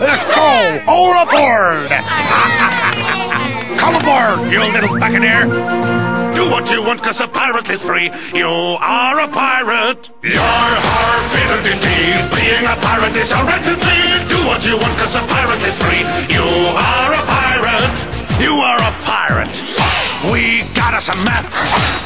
Let's go! All aboard! Come aboard, you little buccaneer! Do what you want, 'cause a pirate is free. You are a pirate. You're hard-fitted indeed. Being a pirate is a right to lead. Do what you want, 'cause a pirate is free. You are a pirate. You are a pirate. We got us a map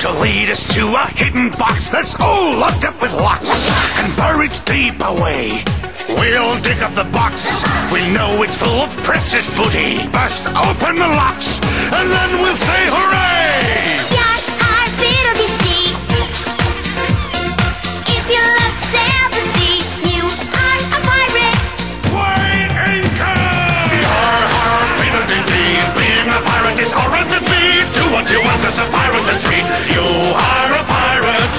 to lead us to a hidden box that's all locked up with locks and buried deep away. We'll dig up the box. We know it's full of precious booty. Bust open the locks, and then we'll say hooray! You're hard-fitted-dee. If you love to sail the sea, you are a pirate. Weigh anchor! You're hard-fitted-dee. Being a pirate is alright with me. Do what you want, 'cause a pirate is free. You are a pirate.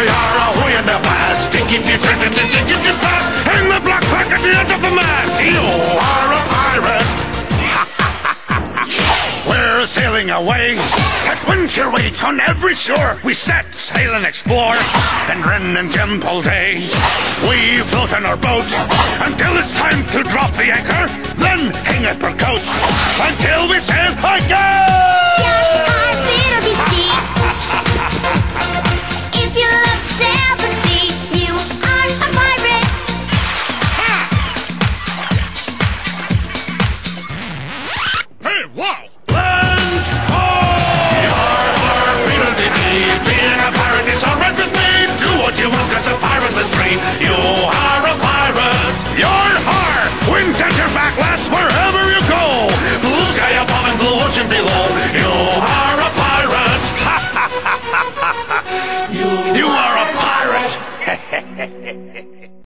You're away in the past. Digging you driven and digging you fast. Hang the black flag at the end of the mast. You are a pirate. We're sailing away. Adventure waits on every shore. We set sail and explore, and Ren and jump all day. We float on our boat until it's time to drop the anchor. Then hang up our coats until we sail again. You're hard-fitted-dee. If you love to sail the sea, you are a pirate. Hey, wow! Land ho! You're hard-fitted-dee. Being a pirate is alright with me. Do what you want, 'cause a pirate is free. You are a pirate. You're hard! Wind at your back, lads, wherever you go. Blue sky above and blue ocean below. You are a pirate. You are a pirate.